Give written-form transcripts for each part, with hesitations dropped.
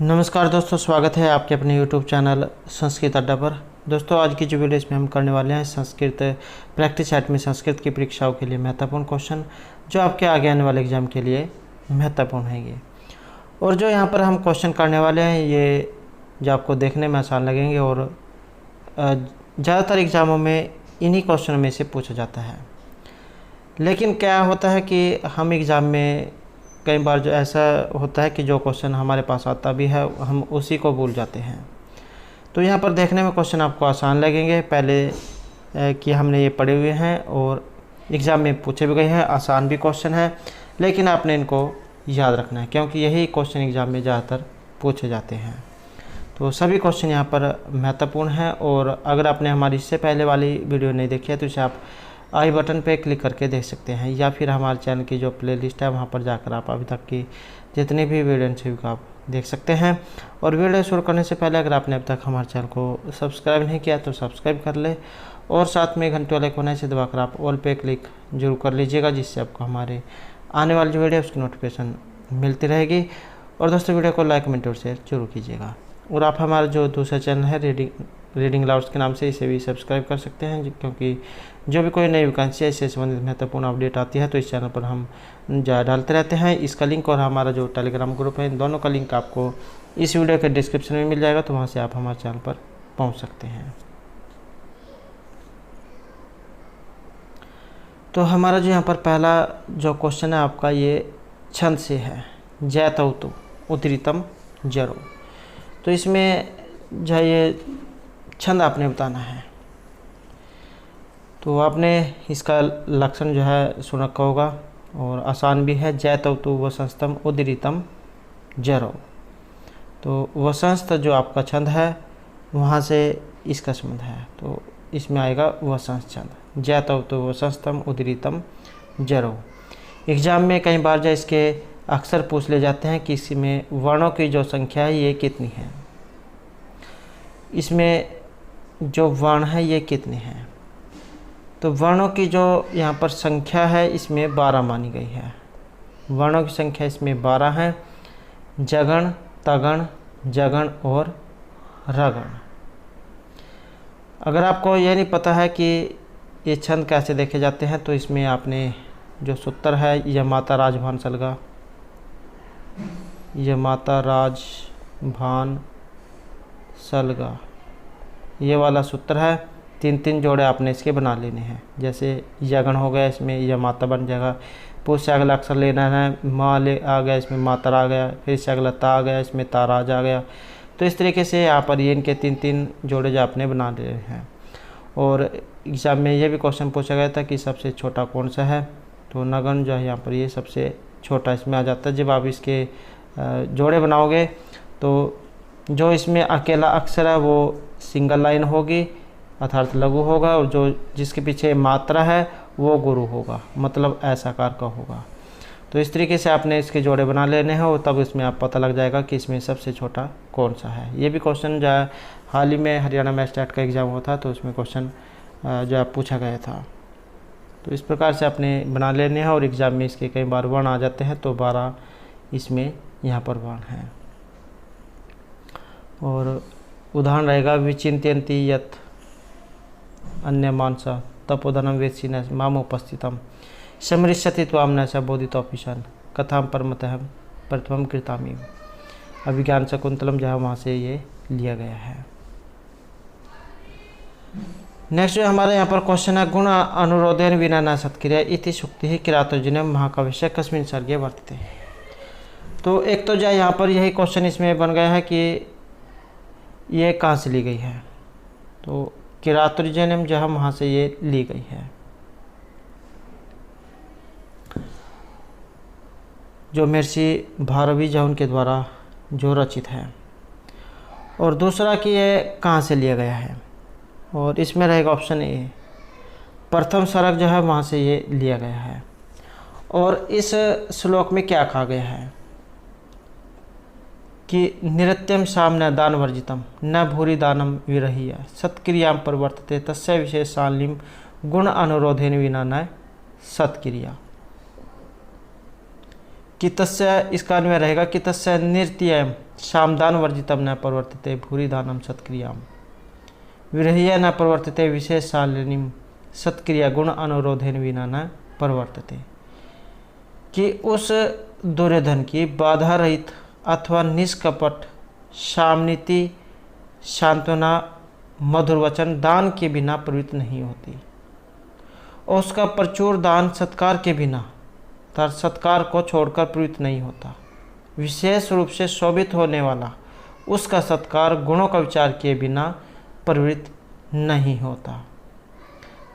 नमस्कार दोस्तों, स्वागत है आपके अपने YouTube चैनल संस्कृत अड्डा पर। दोस्तों, आज की जो वीडियो इसमें हम करने वाले हैं संस्कृत प्रैक्टिस सेट में संस्कृत की परीक्षाओं के लिए महत्वपूर्ण क्वेश्चन जो आपके आगे आने वाले एग्जाम के लिए महत्वपूर्ण हैंगे। और जो यहाँ पर हम क्वेश्चन करने वाले हैं ये जो आपको देखने में आसान लगेंगे और ज़्यादातर एग्ज़ामों में इन्हीं क्वेश्चनों में से पूछा जाता है। लेकिन क्या होता है कि हम एग्ज़ाम में कई बार जो ऐसा होता है कि जो क्वेश्चन हमारे पास आता भी है हम उसी को भूल जाते हैं। तो यहाँ पर देखने में क्वेश्चन आपको आसान लगेंगे पहले कि हमने ये पढ़े हुए हैं और एग्ज़ाम में पूछे भी गए हैं, आसान भी क्वेश्चन है, लेकिन आपने इनको याद रखना है क्योंकि यही क्वेश्चन एग्ज़ाम में ज़्यादातर पूछे जाते हैं। तो सभी क्वेश्चन यहाँ पर महत्वपूर्ण हैं और अगर आपने हमारी इससे पहले वाली वीडियो नहीं देखी है तो इसे आप आई बटन पे क्लिक करके देख सकते हैं या फिर हमारे चैनल की जो प्लेलिस्ट है वहाँ पर जाकर आप अभी तक की जितनी भी वीडियो हैं आप देख सकते हैं। और वीडियो शुरू करने से पहले अगर आपने अब तक हमारे चैनल को सब्सक्राइब नहीं किया तो सब्सक्राइब कर ले और साथ में घंटे वाले कोने से दबाकर आप ऑल पे क्लिक जरूर कर लीजिएगा, जिससे आपको हमारे आने वाली जो वीडियो है उसकी नोटिफिकेशन मिलती रहेगी। और दोस्तों, वीडियो को लाइक कमेंट और शेयर जरूर कीजिएगा। और आप हमारा जो दूसरा चैनल है रीडिंग लाउड्स के नाम से इसे भी सब्सक्राइब कर सकते हैं, क्योंकि जो भी कोई नई वैकेंसी है इससे संबंधित महत्वपूर्ण अपडेट आती है तो इस चैनल पर हम डालते रहते हैं। इसका लिंक और हमारा जो टेलीग्राम ग्रुप है इन दोनों का लिंक आपको इस वीडियो के डिस्क्रिप्शन में मिल जाएगा, तो वहाँ से आप हमारे चैनल पर पहुँच सकते हैं। तो हमारा जो यहाँ पर पहला जो क्वेश्चन है आपका ये छंद से है, जैतवतु उदृतम जरो। तो इसमें जो ये छंद आपने बताना है। तो आपने इसका लक्षण जो है सुन रखा होगा और आसान भी है। जैतवतु वसंस्तम उदृतम जरो। तो वसंस्त जो आपका छंद है वहाँ से इसका संबंध है, तो इसमें आएगा वसंत छंद। जैतवतु वसंस्तम उदृतम जरो। एग्जाम में कई बार जो इसके अक्सर पूछ ले जाते हैं कि इसमें वर्णों की जो संख्या है ये कितनी है, इसमें जो वर्ण है ये कितने हैं। तो वर्णों की जो यहाँ पर संख्या है इसमें 12 मानी गई है। वर्णों की संख्या इसमें 12 है। जगण, तगण, जगण और रगण। अगर आपको ये नहीं पता है कि ये छंद कैसे देखे जाते हैं तो इसमें आपने जो सूत्र है यह माता राजभान सलगा, यह माता राजभान सलगा, ये वाला सूत्र है। 3-3 जोड़े आपने इसके बना लेने हैं। जैसे यगण हो गया, इसमें यह माता बन जाएगा। पुष से अगला अक्षर लेना है, माँ ले आ गया, इसमें मातर आ गया। फिर से अगला ता आ गया, इसमें ताराज आ गया। तो इस तरीके से यहाँ पर ये इनके 3-3 जोड़े जो आपने बना ले हैं। और एग्जाम में यह भी क्वेश्चन पूछा गया था कि सबसे छोटा कौन सा है, तो नगन जो है यहाँ पर ये सबसे छोटा इसमें आ जाता है। जब आप इसके जोड़े बनाओगे तो जो इसमें अकेला अक्षर है वो सिंगल लाइन होगी अर्थात लघु होगा, और जो जिसके पीछे मात्रा है वो गुरु होगा, मतलब ऐसा आकार का होगा। तो इस तरीके से आपने इसके जोड़े बना लेने हैं और तब इसमें आप पता लग जाएगा कि इसमें सबसे छोटा कौन सा है। ये भी क्वेश्चन जो है हाल ही में हरियाणा मैजिस्ट्रेट का एग्ज़ाम हुआ था तो उसमें क्वेश्चन जो है पूछा गया था। तो इस प्रकार से आपने बना लेने हैं और एग्ज़ाम में इसके कई बार वर्ण आ जाते हैं, तो 12 इसमें यहाँ पर वर्ण है। और उदाहरण रहेगा विचिंत्यन्ति यत् अन्य मानसा तपोधनम वेत्सिन माम उपस्थितम समृष्यति त्वाम न च बोधितोपिशन कथाम परमतः प्रथमम कृतामी। अभिज्ञान शकुंतलम जहाँ वहाँ से ये लिया गया है। नेक्स्ट जो हमारे यहाँ पर क्वेश्चन है, गुण अनुरोधेन विना न सत्क्रिया इति सुक्ति ही किरातोर्जुने महाकाव्यस्य कस्मिन् सर्गे वर्तते। तो एक तो जो यहाँ पर यही क्वेश्चन इसमें बन गया है कि ये कहाँ से ली गई है, तो किरातोर्जुनम जो है वहाँ से ये ली गई है, जो महर्षि भारवी जो उनके द्वारा जो रचित है। और दूसरा कि ये कहाँ से लिया गया है, और इसमें रहेगा ऑप्शन ए, प्रथम सर्ग जो है वहाँ से ये लिया गया है। और इस श्लोक में क्या कहा गया है कि निरत्यम साम न दान वर्जितम न भूरि दानम विरहीय सत्क्रियां प्रवर्तते तस्य विशेषालिम गुण अनुरोधेन विना न सत्क्रिया। कि तस्य, इसका अन्वय रहेगा कि तस्य नृत्यम शामदान वर्जितम न प्रवर्तते भूरि दानम सत्क्रियाम, विरह्य न प्रवर्तते विशेष शालिनीम सत्क्रिया गुण अनुरोधेन विना न प्रवर्तते। कि उस दुर्योधन की बाधा रहित अथवा निष्कपट सामनीति सांत्वना मधुर वचन दान के बिना प्रवृत्त नहीं होती, और उसका प्रचुर दान सत्कार के बिना सत्कार को छोड़कर प्रवृत्त नहीं होता। विशेष रूप से शोभित होने वाला उसका सत्कार गुणों का विचार किए बिना प्रवृत्त नहीं होता।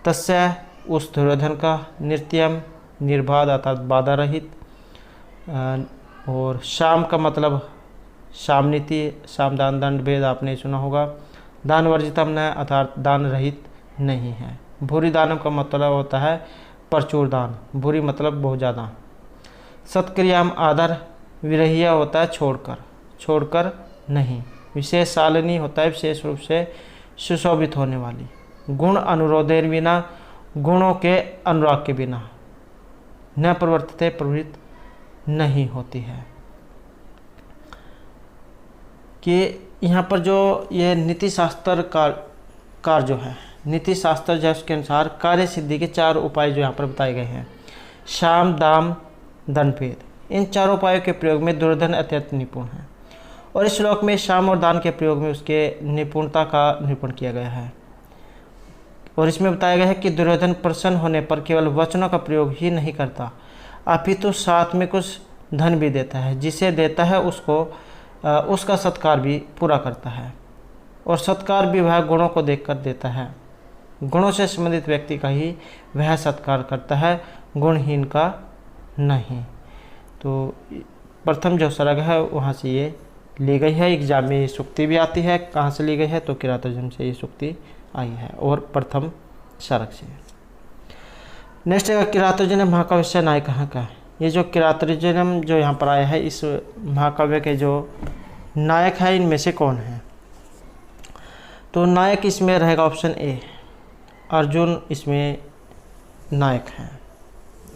तस्य, उस दुर्योधन का नृत्यम निर्बाध अर्थात बाधा रहित, और शाम का मतलब सामनीति, सामदान दंड भेद आपने सुना होगा। दान वर्जितम न अर्थात दान रहित नहीं है। भूरि दानम का मतलब होता है प्रचुर दान, भूरि मतलब बहुत ज़्यादा। सत्क्रियाम आदर, विरहिया होता है छोड़कर नहीं। विशेष शालिनी होता है विशेष रूप से सुशोभित होने वाली। गुण अनुरोधेर बिना, गुणों के अनुराग के बिना। न प्रवर्तते, प्रवृत्त नहीं होती है। कि यहाँ पर जो ये नीति शास्त्र कार जो है, नीति शास्त्र जो उसके अनुसार कार्य सिद्धि के 4 उपाय जो यहाँ पर बताए गए हैं, शाम दाम दंड भेद, इन 4 उपायों के प्रयोग में दुर्योधन अत्यंत निपुण है। और इस श्लोक में शाम और दान के प्रयोग में उसके निपुणता का निरूपण किया गया है। और इसमें बताया गया है कि दुर्योधन प्रसन्न होने पर केवल वचनों का प्रयोग ही नहीं करता, अपितु साथ में कुछ धन भी देता है। जिसे देता है उसको उसका सत्कार भी पूरा करता है, और सत्कार भी वह गुणों को देखकर देता है। गुणों से संबंधित व्यक्ति का ही वह सत्कार करता है, गुणहीन का नहीं। तो प्रथम जो सरग है वहाँ से ये ली गई है। एग्जाम में ये सूक्ति भी आती है। कहाँ से ली गई है? तो किरातोजन से ये सूक्ति आई है, और प्रथम सरग से। नेक्स्ट है किरातोजनम महाकाव्य से नायक कहाँ का है। ये जो किरातोजनम जो यहाँ पर आया है, इस महाकाव्य के जो नायक है इनमें से कौन है? तो नायक इसमें रहेगा ऑप्शन ए, अर्जुन इसमें नायक है,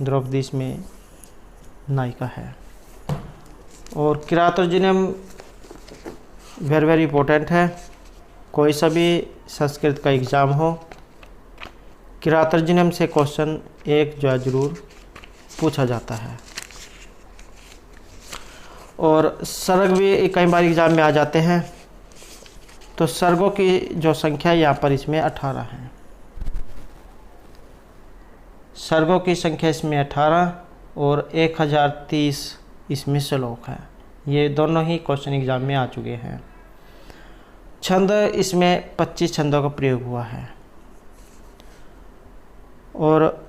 द्रौपदी इसमें नायिका है। और किरातोजनम वेरी वेरी इंपॉर्टेंट है। कोई सा भी संस्कृत का एग्ज़ाम हो, किरातोजनम से क्वेश्चन एक जो है जरूर पूछा जाता है। और सर्ग भी कई बार एग्ज़ाम में आ जाते हैं। तो सर्गों की जो संख्या यहाँ पर इसमें 18 है। सर्गों की संख्या इसमें 18 और 1030 इसमें श्लोक है। ये दोनों ही क्वेश्चन एग्जाम में आ चुके हैं। छंद इसमें 25 छंदों का प्रयोग हुआ है। और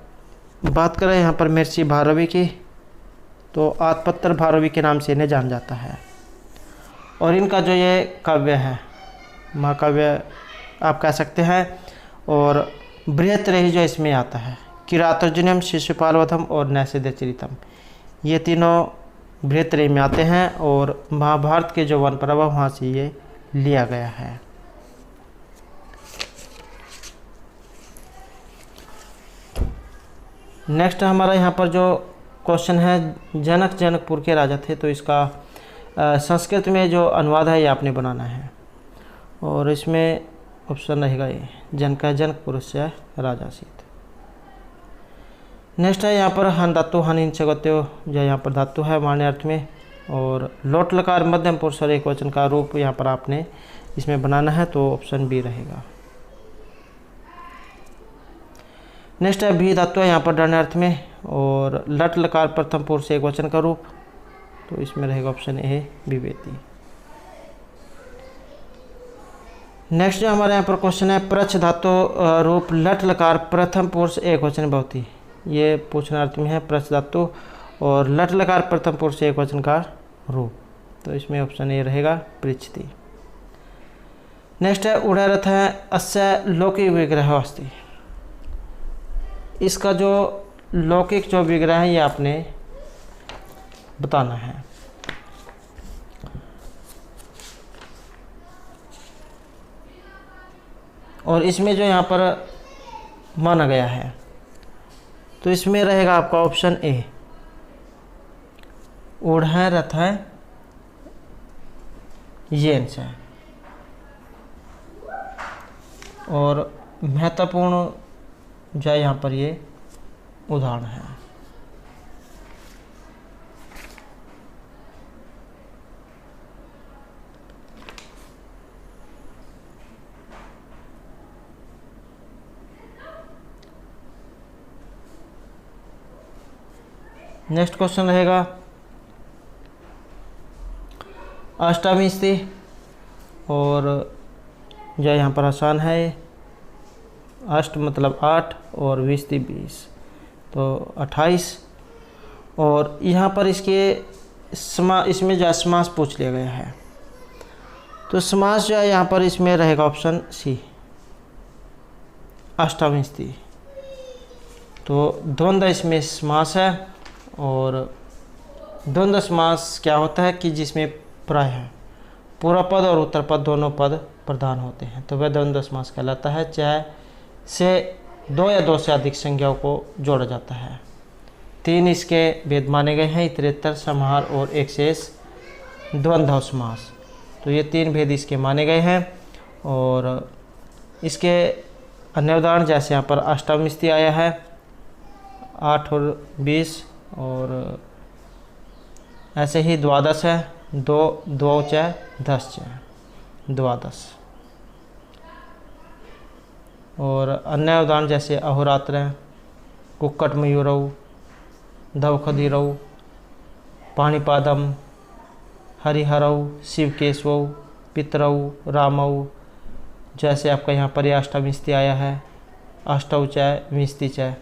बात करें यहाँ पर महर्षि भारवी की, तो आत्मपत्र भारवी के नाम से इन्हें जाना जाता है। और इनका जो ये काव्य है, महाकाव्य आप कह सकते हैं, और बृहत्त्रयी जो इसमें आता है, किरातोजनम, शिशुपालवधम और नैषधीयचरितम, ये तीनों बृहत्त्रयी में आते हैं। और महाभारत के जो वन पर्व वहाँ से ये लिया गया है। नेक्स्ट हमारा यहाँ पर जो क्वेश्चन है, जनकपुर के राजा थे, तो इसका संस्कृत में जो अनुवाद है ये आपने बनाना है। और इसमें ऑप्शन रहेगा ये, जनकपुर से राजा सीत। नेक्स्ट है यहाँ पर हन धातु, हन इन चगत्यो, जो यहाँ पर धातु है मान्य अर्थ में। और लोट लकार मध्यम पुरुष और एक वचन का रूप यहाँ पर आपने इसमें बनाना है, तो ऑप्शन बी रहेगा। नेक्स्ट है भी धातु है यहाँ पर डरने अर्थ में, और लट लकार प्रथम पुरुष एक वचन का रूप, तो इसमें रहेगा ऑप्शन ए विवेदी। नेक्स्ट जो हमारे यहाँ पर क्वेश्चन है, प्रच्छ धातु रूप लट लकार प्रथम पुरुष एक वचन बहुती, ये पूछना अर्थ में है प्रच्छ धातु, और लट लकार प्रथम पुरुष एक वचन का रूप, तो इसमें ऑप्शन ए रहेगा पृच्छति। नेक्स्ट है उड़ारथ है अस्य लौकिक विग्रह अस्ति, इसका जो लौकिक जो विग्रह है ये आपने बताना है। और इसमें जो यहाँ पर माना गया है, तो इसमें रहेगा आपका ऑप्शन ए, ऊढ़ है, रथ है, येंस है। और महत्वपूर्ण जो है यहाँ पर ये उदाहरण है। नेक्स्ट क्वेश्चन रहेगा अष्टमी स्थिति, और जो यहाँ पर आसान है, अष्ट मतलब 8 और 20 20, तो 28। और यहाँ पर इसमें जो समास पूछ लिया गया है, तो समास जो है यहाँ पर इसमें रहेगा ऑप्शन सी, अष्टमी स्थिति। तो द्वंद्व इसमें समास है, और द्वंद्व समास क्या होता है कि जिसमें प्राय पूर्व पद और उत्तर पद दोनों पद प्रधान होते हैं, तो वह द्वंद्व समास कहलाता है। चाहे से 2 या 2 से अधिक संज्ञाओं को जोड़ा जाता है। 3 इसके भेद माने गए हैं, इतरेतर, समाहार और एक शेष द्वंद्व समास। तो ये 3 भेद इसके माने गए हैं। और इसके अन्य उदाहरण जैसे यहाँ पर अष्टमी स्थिति आया है 8 और 20, और ऐसे ही द्वादश है 2 2 चाहे 10 चाहे द्वादश। और अन्य उदाहरण जैसे अहोरात्र है, कुक्कट मयूरऊ, धवखदीरऊ, पाणिपादम, हरिहरऊ, शिवकेशवऊ, पितरऊ, रामऊ। जैसे आपका यहाँ पर अष्टमी स्थिति आया है, अष्टौ चाहे 20 चाहे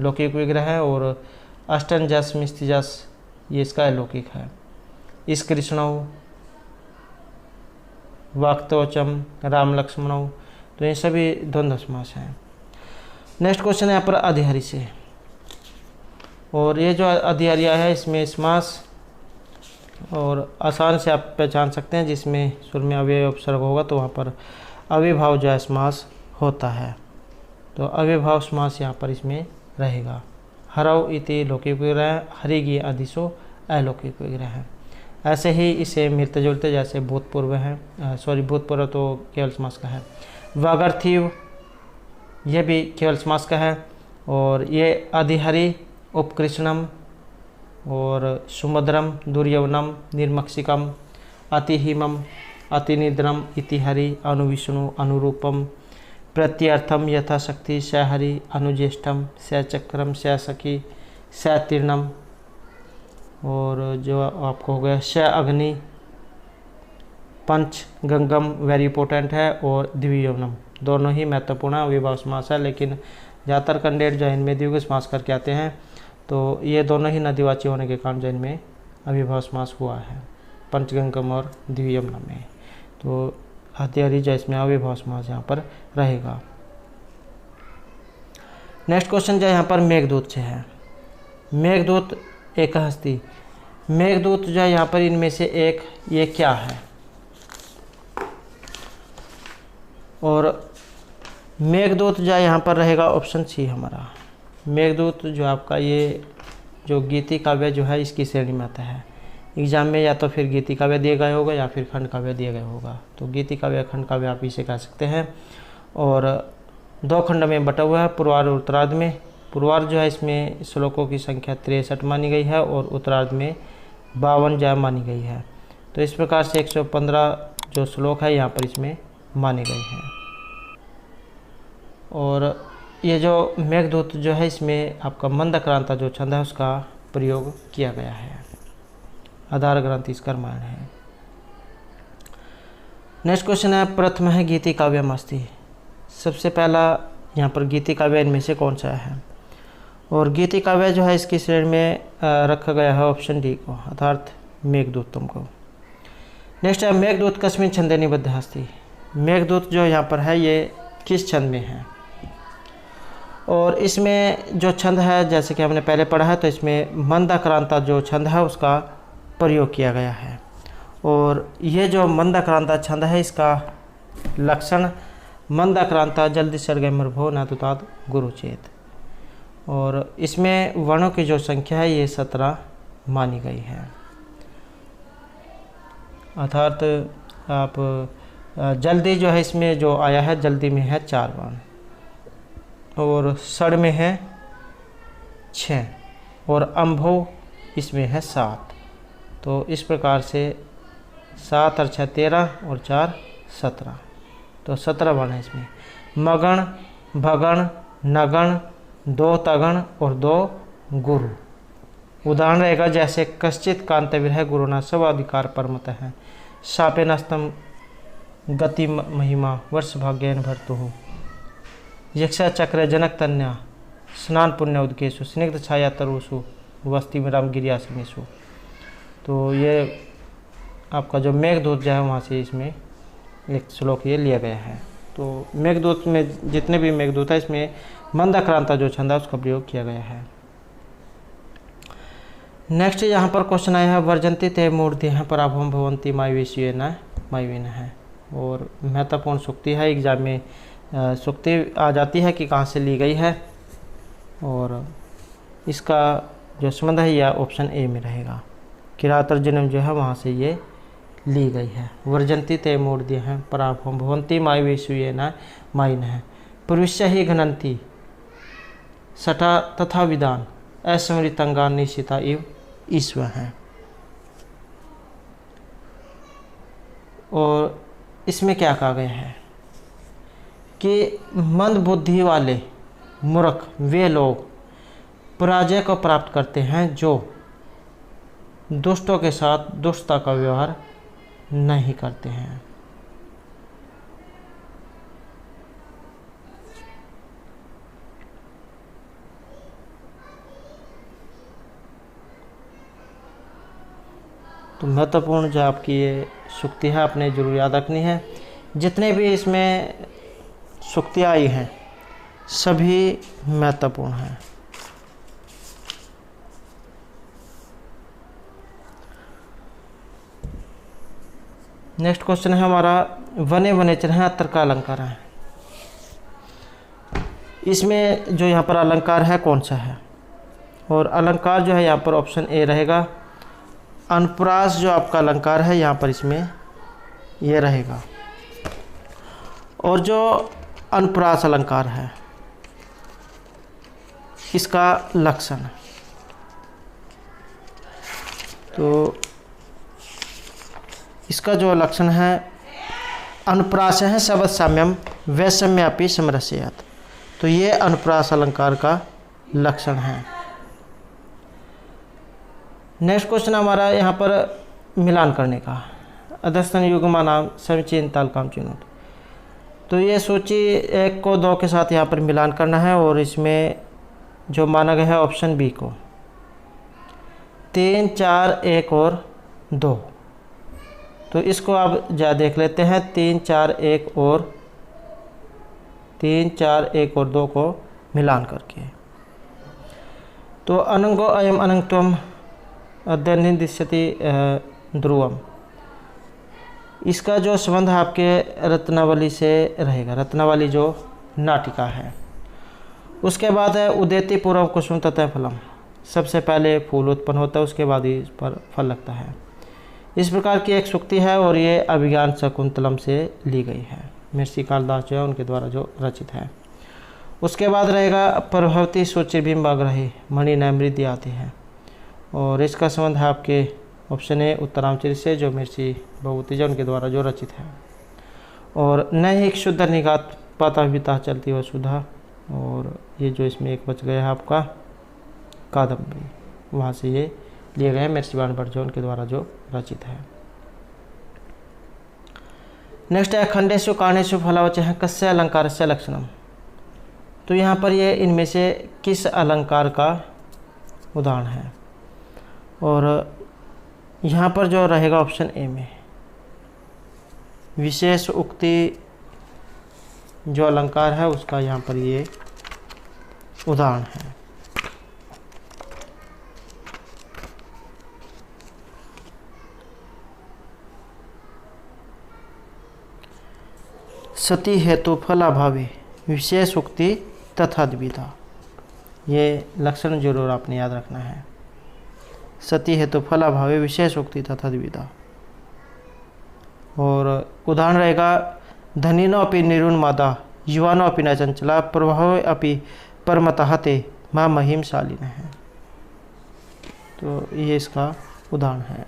लौकिक विग्रह है, और अष्टन जस मिस्ति जस ये इसका अलौकिक है। इस कृष्णऊ, वाक्तोचम, राम लक्ष्मणऊ, तो ये सभी द्वंद्व समास हैं। नेक्स्ट क्वेश्चन है यहाँ पर अधिहरि से, और ये जो अधिहरि है इसमें समास और आसान से आप पहचान सकते हैं, जिसमें सुर में अव्यय उपसर्ग होगा तो वहाँ पर अव्ययभाव जो है समास होता है। तो अव्ययभाव समास यहाँ पर इसमें रहेगा। हरव इति लौकिक विग्रह, हरिगी आदिशो अलौकिक विग्रह है। ऐसे ही इसे मिलते जुलते जैसे भूतपूर्व है, भूतपूर्व तो केवल समास का है। वागर्थिव यह भी केवल समास का है। और ये अधिहरि, उपकृष्णम और सुमद्रम, दुर्यवनम, निर्मक्षिकम, अतिहिमम, अतिनिद्रम, इतिहरि, अनुविष्णु, अनुरूपम, प्रत्यर्थम, यथाशक्ति, सहरि, अनुज्येष्ठम, सचक्रम, सखी, सतीर्णम, और जो आपको हो गया स अग्नि, पंच गंगम वेरी इंपॉर्टेंट है, और द्वियवनम दोनों ही महत्वपूर्ण अव्ययभाव समास है। लेकिन ज़्यादातर कैंडिडेट जो इनमें द्विगु समास करके आते हैं, तो ये दोनों ही नदीवाची होने के कारण जो इनमें अव्ययभाव समास हुआ है, पंचगंगम और द्वियवनम में। तो अधिहरि जो इसमें अव्ययभाव समास यहाँ पर रहेगा। नेक्स्ट क्वेश्चन जो यहाँ पर मेघदूत से है। मेघदूत एक हस्ती, मेघदूत जो है यहाँ पर इनमें से एक ये क्या है, और मेघदूत जो है यहाँ पर रहेगा ऑप्शन सी हमारा। मेघदूत जो आपका ये जो गीति काव्य जो है इसकी श्रेणी में आता है। एग्जाम में या तो फिर गीति काव्य दिए गए होगा या फिर खंड काव्य दिए गए होगा, तो गीति काव्य खंड काव्य आप इसे कह सकते हैं। और 2 खंड में बटा हुआ है, पूर्वार्ध और उत्तरार्ध में। पूर्वार्ध जो है इसमें श्लोकों की संख्या 63 मानी गई है, और उत्तरार्ध में 52 जो मानी गई है। तो इस प्रकार से 115 जो श्लोक है यहाँ पर इसमें माने गए हैं। और ये जो मेघदूत जो है इसमें आपका मंदक्रांता जो छंद है उसका प्रयोग किया गया है। आधार ग्रंथ इसका रामायण है। नेक्स्ट क्वेश्चन है प्रथम है गीति काव्यमस्ति। सबसे पहला यहाँ पर गीति काव्य इनमें से कौन सा है, और गीति काव्य जो है इसकी श्रेणी में रखा गया है ऑप्शन डी को, अर्थात मेघदूतम को। नेक्स्ट है मेघदूत कस्मिन् छंदे निबद्ध अस्ति। मेघदूत जो यहाँ पर है ये किस छंद में है, और इसमें जो छंद है जैसे कि हमने पहले पढ़ा है, तो इसमें मंदाक्रांता जो छंद है उसका प्रयोग किया गया है। और ये जो मंदाक्रांता छंद है इसका लक्षण मंदाक्रांता जल्दी सरगम भो न तुतात गुरुचेत। और इसमें वर्णों की जो संख्या है ये 17 मानी गई है। अर्थात आप जल्दी जो है इसमें जो आया है, जल्दी में है 4 बाण, और सड़ में है 6, और अम्भो इसमें है 7। तो इस प्रकार से 7 और 6 13 और 4 17, तो 17 बाण है इसमें। मगण, भगण, नगण, 2 तगण और 2 गुरु। उदाहरण रहेगा जैसे कश्चित कांतवीर गुरुना सब अधिकार परमत है, शापे नस्तम गति महिमा वर्ष भाग्यन भरतु हो, यक्षा चक्र जनक तन्या स्नान पुण्य उदकेशु स्निग्ध छाया तरुषु वस्ती में रामगिरिया समेशु। तो ये आपका जो मेघदूत जो है वहाँ से इसमें एक श्लोक ये लिया गया है। तो मेघदूत में जितने भी मेघदूत है इसमें मंदाक्रांता जो छंद है उसका प्रयोग किया गया है। नेक्स्ट यहाँ पर क्वेश्चन आया है वर्जंती ते मूर्ति है पराभवम भवंती मायवेशी न मायवीन है, और महत्वपूर्ण सूक्ति है। एग्जाम में सूक्ति आ जाती है कि कहाँ से ली गई है, और इसका जो संबंध है यह ऑप्शन ए में रहेगा। किरातर जन्म जो है वहाँ से ये ली गई है। वर्जंती ते मूर्ति है पराभवम भवंती मायवेशी न माइन है, प्रविश्य ही घनंती सटा तथा विदान असमृतंगा निशिता इव ईश्वर है। और इसमें क्या कहा गया है कि मंद बुद्धि वाले मूर्ख वे लोग पराजय को प्राप्त करते हैं जो दुष्टों के साथ दुष्टता का व्यवहार नहीं करते हैं। तो महत्वपूर्ण जो आपकी ये सूक्ति है आपने जरूर याद रखनी है। जितने भी इसमें सूक्तियाँ आई हैं सभी महत्वपूर्ण हैं। नेक्स्ट क्वेश्चन है हमारा वने वनेचर है अत्र का अलंकार है। इसमें जो यहाँ पर अलंकार है कौन सा है, और अलंकार जो है यहाँ पर ऑप्शन ए रहेगा। अनुप्रास जो आपका अलंकार है यहाँ पर इसमें ये रहेगा, और जो अनुप्रास अलंकार है इसका लक्षण, तो इसका जो लक्षण है अनुप्रास है शब्द साम्यम वैषम्यापि समरस्यात्, तो ये अनुप्रास अलंकार का लक्षण है। नेक्स्ट क्वेश्चन हमारा यहाँ पर मिलान करने का, अधस्तन युग्मा नाम समीचीन तालकाम चिन्हों। तो ये सूची 1 को 2 के साथ यहाँ पर मिलान करना है, और इसमें जो माना गया है ऑप्शन बी को 3 4 1 और 2। तो इसको आप जा देख लेते हैं 3 4 1 और 3 4 1 और 2 को मिलान करके। तो अनंगो अयम अनंगत्वम अध्ययन दिश्यति ध्रुवम, इसका जो संबंध आपके रत्नावली से रहेगा, रत्नावली जो नाटिका है। उसके बाद है उदेति पूर्व कुसुम तथा फलम, सबसे पहले फूल उत्पन्न होता है उसके बाद ही इस पर फल लगता है। इस प्रकार की एक सूक्ति है, और ये अभिज्ञान शकुंतलम से ली गई है, महर्षि कालिदास जो है उनके द्वारा जो रचित है। उसके बाद रहेगा प्रभवती सोचिर्बिंबाग्रही मणि नैमृति आती है, और इसका संबंध है आपके ऑप्शन ए उत्तरांचल से जो महर्षि भगवती जो उनके द्वारा जो रचित है। और नैहिक शुद्ध निगात पाता पिता चलती व सुधा, और ये जो इसमें एक बच गया है आपका कादम्बरी, वहाँ से ये लिए गए महर्षि बाणभट्ट जो उनके द्वारा जो रचित है। नेक्स्ट है खंडेशु काणेशु फलावच है कस्य अलंकार से लक्षणम, तो यहाँ पर ये इनमें से किस अलंकार का उदाहरण है, और यहाँ पर जो रहेगा ऑप्शन ए में विशेष उक्ति जो अलंकार है उसका यहाँ पर ये उदाहरण है। सती हेतु फलाभावे विशेष उक्ति तथा द्विधा, ये लक्षण जरूर आपने याद रखना है। सती हेतु फलाभावे विशेष उक्ति तथा द्विधा। और उदाहरण रहेगा धनिनो अपि निरुन्मादा युवानो अपि न चंचला प्रभाव अपि परमतः ते मां महिमशालिनः है। तो ये इसका उदाहरण है।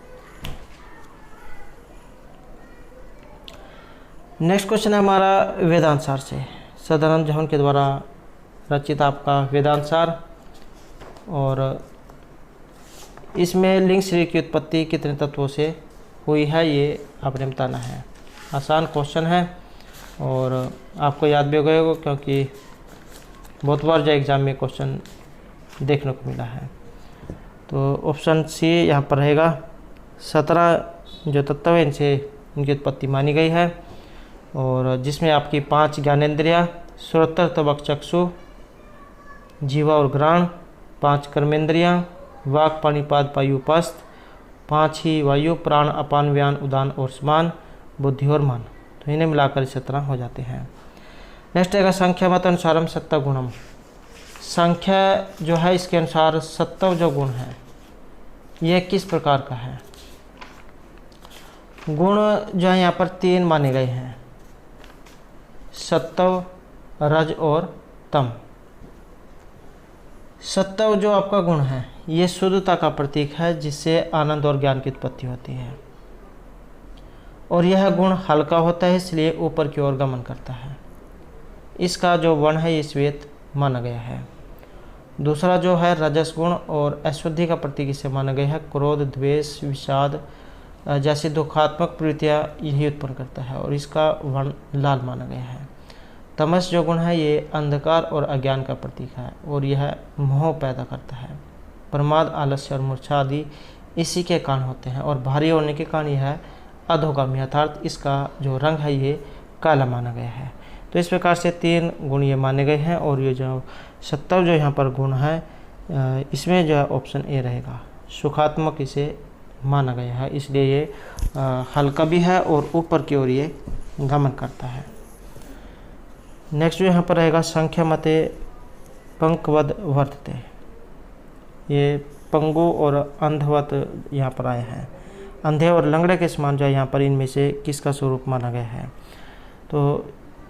नेक्स्ट क्वेश्चन है हमारा वेदांतसार से। सदानंद जौहर के द्वारा रचित आपका वेदांतसार, और इसमें लिंग शरीर की उत्पत्ति कितने तत्वों से हुई है ये आपने बताना है। आसान क्वेश्चन है और आपको याद भी हो गए होगा, क्योंकि बहुत बार जो एग्ज़ाम में क्वेश्चन देखने को मिला है। तो ऑप्शन सी यहाँ पर रहेगा। 17 जो तत्व हैं इनसे इनकी उत्पत्ति मानी गई है, और जिसमें आपकी 5 ज्ञानेंद्रिया, श्रोत्र त्वक चक्षु जीवा और घ्राण, 5 कर्मेंद्रियाँ, वाक पाणिपाद पायु उपस्थ, 5 ही वायु प्राण अपान व्यान उदान और समान, बुद्धि और मन। तो इन्हें मिलाकर 17 हो जाते हैं। नेक्स्ट है संख्या मत अनुसारम सत्व गुणम। संख्या जो है इसके अनुसार सत्व जो गुण है यह किस प्रकार का है। गुण जो है यहाँ पर 3 माने गए हैं, सत्व, रज और तम। सत्व जो आपका गुण है ये शुद्धता का प्रतीक है, जिससे आनंद और ज्ञान की उत्पत्ति होती है, और यह गुण हल्का होता है, इसलिए ऊपर की ओर गमन करता है। इसका जो वर्ण है ये श्वेत माना गया है। दूसरा जो है रजस गुण और अशुद्धि का प्रतीक इसे माना गया है। क्रोध, द्वेष, विषाद जैसी दुखात्मक प्रवृत्तियाँ यही उत्पन्न करता है, और इसका वर्ण लाल माना गया है। तमस जो गुण है ये अंधकार और अज्ञान का प्रतीक है, और यह मोह पैदा करता है। प्रमाद, आलस्य और मूर्छा आदि इसी के कारण होते हैं, और भारी होने के कारण यह अधोगामी अर्थात इसका जो रंग है ये काला माना गया है। तो इस प्रकार से 3 गुण ये माने गए हैं, और ये जो सत्व जो यहाँ पर गुण है इसमें जो है ऑप्शन ए रहेगा। सुखात्मक इसे माना गया है, इसलिए ये हल्का भी है और ऊपर की ओर ये गमन करता है। नेक्स्ट जो यहाँ पर रहेगा संख्या मते पंकवद वर्तते। ये पंगु और अंधवत यहाँ पर आए हैं। अंधे और लंगड़े के समान जो है यहाँ पर इनमें से किसका स्वरूप माना गया है। तो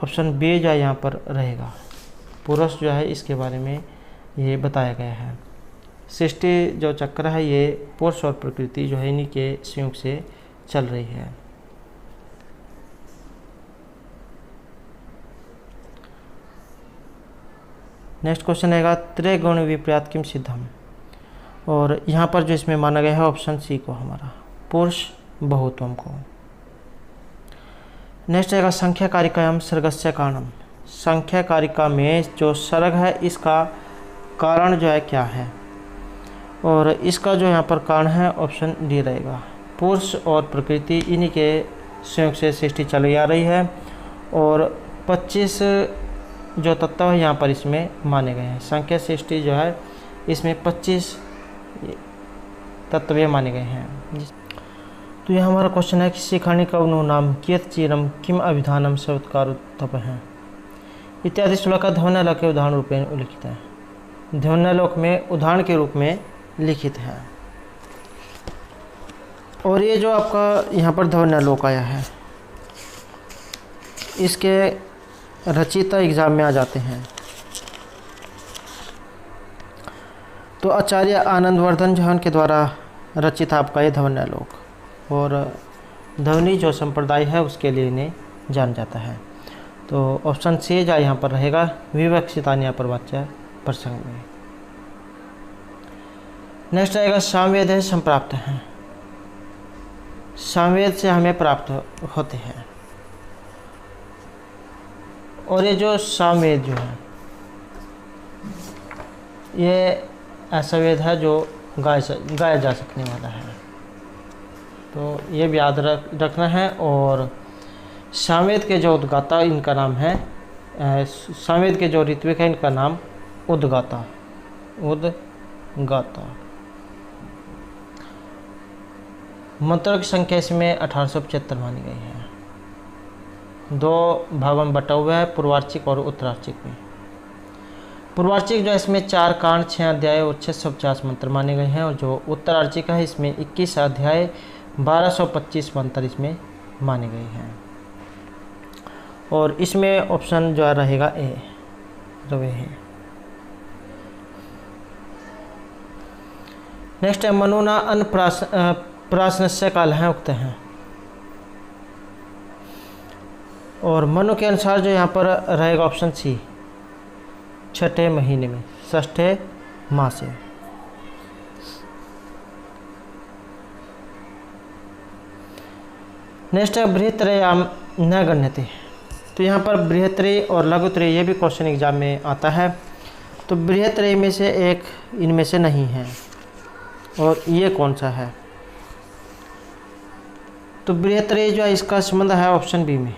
ऑप्शन बी जो है यहाँ पर रहेगा। पुरुष जो है इसके बारे में ये बताया गया है। सृष्टि जो चक्र है ये पुरुष और प्रकृति जो है इन्हीं के संयोग से चल रही है। नेक्स्ट क्वेश्चन रहेगा त्रिगुण विपर्यात किम सिद्धम, और यहाँ पर जो इसमें माना गया है ऑप्शन सी को हमारा पुरुष बहुत्वम को। नेक्स्ट रहेगा संख्या कारिकायाम सर्गस्य कारणम। संख्या कारिका में जो सर्ग है इसका कारण जो है क्या है, और इसका जो यहाँ पर कारण है ऑप्शन डी रहेगा। पुरुष और प्रकृति इन्हीं के संयोग से सृष्टि चली आ रही है, और 25 जो तत्व है यहाँ पर इसमें माने गए हैं। संख्या सृष्टि जो है इसमें 25 तत्व माने गए हैं। तो यह हमारा क्वेश्चन है कि शिखाणी कवनो नाम कियत चीरम किम अभिधानम सत्कार तप है इत्यादि श्लोक का ध्वन्यालोक के उदाहरण रूप में उल्लिखित है। ध्वन्यालोक में उदाहरण के रूप में लिखित है, और ये जो आपका यहाँ पर ध्वन्यालोक आया है इसके रचयिता एग्जाम में आ जाते हैं। तो आचार्य आनंदवर्धन जौहर के द्वारा रचित आपका ये ध्वन्यालोक, और ध्वनि जो संप्रदाय है उसके लिए इन्हें जाना जाता है। तो ऑप्शन सी जो यहाँ पर रहेगा विवक्षितान्य प्रवाच्य प्रसंग में। नेक्स्ट आएगा सामवेद है संप्राप्त हैं। सामवेद से हमें प्राप्त होते हैं, और ये जो सामवेद जो है ये ऐसा वेद है जो गाया जा सकने वाला है, तो ये भी याद रखना है। और सामवेद के जो उद्गाता इनका नाम है, सामवेद के जो ऋत्विक है इनका नाम उद्गाता। मंत्रों की संख्या इसमें 1875 मानी गई है। 2 भागों में बटा हुआ है, पूर्वार्चिक और उत्तरार्चिक में। पूर्वार्चिक जो है इसमें 4 कांड, 6 अध्याय और 650 मंत्र माने गए हैं, और जो उत्तरार्चिक है इसमें 21 अध्याय 1225 मंत्र इसमें मानी गई हैं। और इसमें ऑप्शन जो रहेगा ए रवे है। नेक्स्ट है मनुना अन प्राशनस्य कालः उक्त हैं। और मनु के अनुसार जो यहाँ पर रहेगा ऑप्शन सी, छठे महीने में, षष्ठे मासे। नेक्स्ट है बृहत्त्रय्याम न गण्यते। तो यहाँ पर बृहत्त्रयी और लघुत्रयी ये भी क्वेश्चन एग्जाम में आता है। तो बृहत्त्रयी में से एक इनमें से नहीं है, और ये कौन सा है? तो बृहत्त्रयी जो है इसका संबंध है ऑप्शन बी में,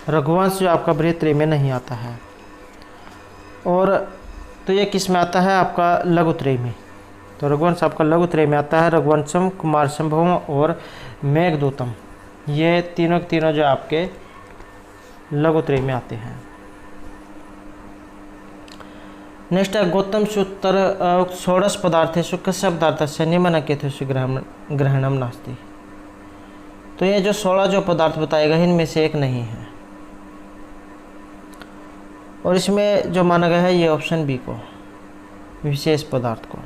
रघुवंश जो आपका बृहत्त्रयी में नहीं आता है। और तो ये किस में आता है? आपका लघुत्रयी में। तो रघुवंश आपका लघुत्रयी में आता है। रघुवंशम, कुमार संभवम और मेघदूतम, ये तीनों के तीनों जो आपके लघुत्रयी में आते हैं। नेक्स्ट है गौतम सूत्र षोडश पदार्थेषु कस्य पदार्थस्य निम्नलिखितेषु ग्रहणम नास्ति। तो ये जो 16 जो पदार्थ बताएगा इनमें से एक नहीं है, और इसमें जो माना गया है ये ऑप्शन बी को, विशेष पदार्थ को।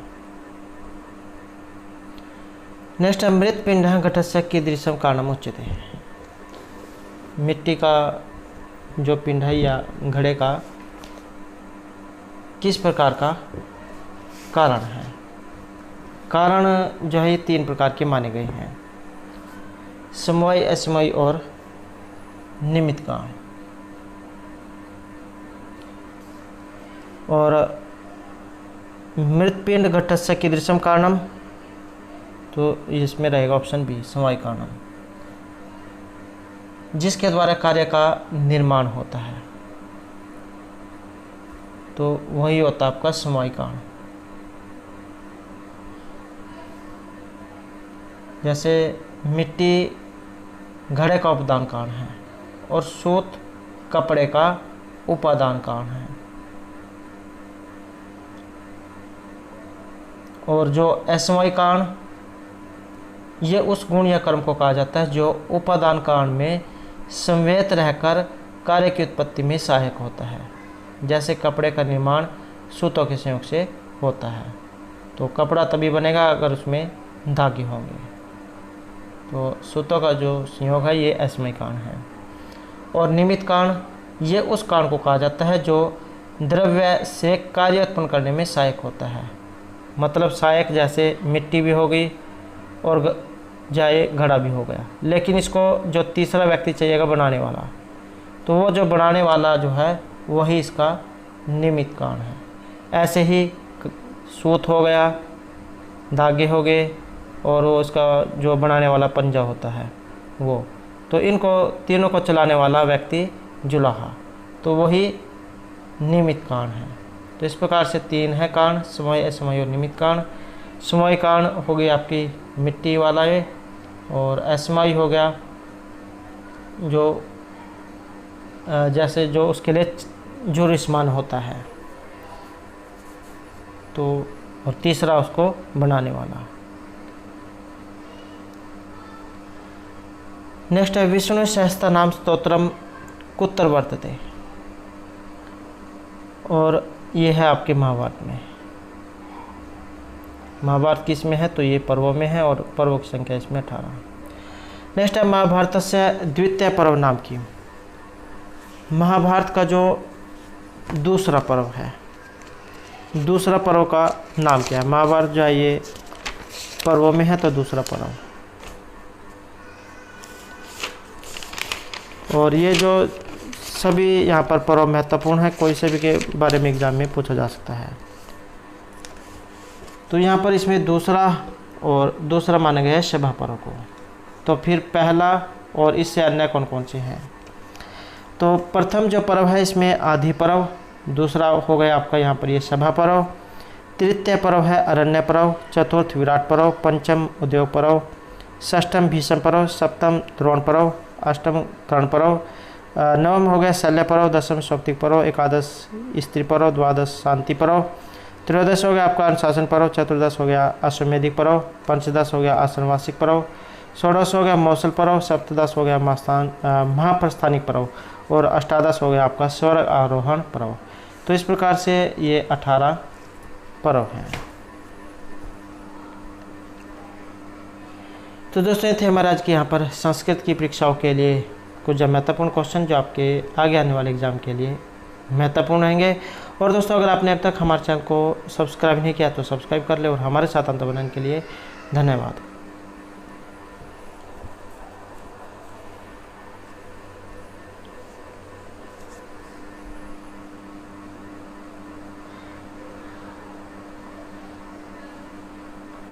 नेक्स्ट है मृत पिंड घटस्य कीदृशम कारणम उच्यते। मिट्टी का जो पिंड है या घड़े का किस प्रकार का कारण है? कारण जो है ये 3 प्रकार के माने गए हैं, समवायी, असमवायी और निमित्त कारण। और मृतपिंड घटस्य कीदृशम कारणम, तो इसमें रहेगा ऑप्शन बी, समवायी कारणम, जिसके द्वारा कार्य का निर्माण होता है। तो वही होता है आपका समवायी कारण। जैसे मिट्टी घड़े का उपादान कारण है और सूत कपड़े का उपादान कारण है। और जो असमवायी कारण, ये उस गुण या कर्म को कहा जाता है जो उपादान कारण में संवेत रहकर कार्य की उत्पत्ति में सहायक होता है। जैसे कपड़े का निर्माण सूतों के संयोग से होता है, तो कपड़ा तभी बनेगा अगर उसमें धागे होंगे। तो सूतों का जो संयोग है ये असमवायी कारण है। और निमित्त कारण, ये उस कारण को कहा जाता है जो द्रव्य से कार्य उत्पन्न करने में सहायक होता है। मतलब सहायक जैसे मिट्टी भी हो गई और जाए घड़ा भी हो गया, लेकिन इसको जो तीसरा व्यक्ति चाहिएगा बनाने वाला, तो वो जो बनाने वाला जो है वही इसका निमित्त कारण है। ऐसे ही सूत हो गया, धागे हो गए, और वो उसका जो बनाने वाला पंजा होता है वो, तो इनको तीनों को चलाने वाला व्यक्ति जुलाहा, तो वही निमित्त कारण है। तो इस प्रकार से 3 है कारण, समवायी, असमवायी और निमित्त कारण। समवायी कारण हो गई आपकी मिट्टी वाला ये, और असमवायी हो गया जो जैसे जो उसके लिए जुरिस्मान होता है, तो और तीसरा उसको बनाने वाला। नेक्स्ट है विष्णु सहस्त्र नाम स्तोत्रम कुत्र वर्तते। और ये है आपके महाभारत में। महाभारत किस में है? तो ये पर्वों में है, और पर्वों की संख्या इसमें 18। नेक्स्ट है महाभारत से द्वितीय पर्व नाम की। महाभारत का जो दूसरा पर्व है, दूसरा पर्व का नाम क्या है? महाभारत जो है ये पर्वों में है, तो दूसरा पर्व। और ये जो सभी यहाँ पर पर्व महत्वपूर्ण है, कोई से भी के बारे में एग्जाम में पूछा जा सकता है। तो यहाँ पर इसमें दूसरा माना गया है सभा पर्व को। तो फिर पहला और इससे अन्य कौन कौन से हैं? तो प्रथम जो पर्व है इसमें आदि पर्व, दूसरा हो गया आपका यहाँ पर ये सभा पर्व, तृतीय पर्व है अरण्य पर्व, चतुर्थ विराट पर्व, पंचम उद्योग पर्व, षष्ठम भीष्म पर्व, सप्तम द्रोण पर्व, अष्टम कर्ण पर्व, नवम हो गया शल्य पर्व, दसम सौप्तिक पर्व, एकादश स्त्री पर्व, द्वादश शांति पर्व, त्रयोदश हो गया आपका अनुशासन पर्व, चतुर्दश हो गया अश्वमेधिक पर्व, पंचदश हो गया आश्रमवासिक पर्व, षोडश हो गया मौसल पर्व, सप्तदश हो गया महाप्रस्थानिक पर्व और अष्टादश हो गया आपका स्वर्ग आरोहण पर्व। तो इस प्रकार से ये 18 पर्व हैं। तो दोस्तों ये थे हमारे आज के यहाँ पर संस्कृत की परीक्षाओं के लिए कुछ जो महत्वपूर्ण क्वेश्चन जो आपके आगे आने वाले एग्जाम के लिए महत्वपूर्ण रहेंगे। और दोस्तों अगर आपने अब तक हमारे चैनल को सब्सक्राइब नहीं किया तो सब्सक्राइब कर ले और हमारे साथ अंत बनाने के लिए धन्यवाद।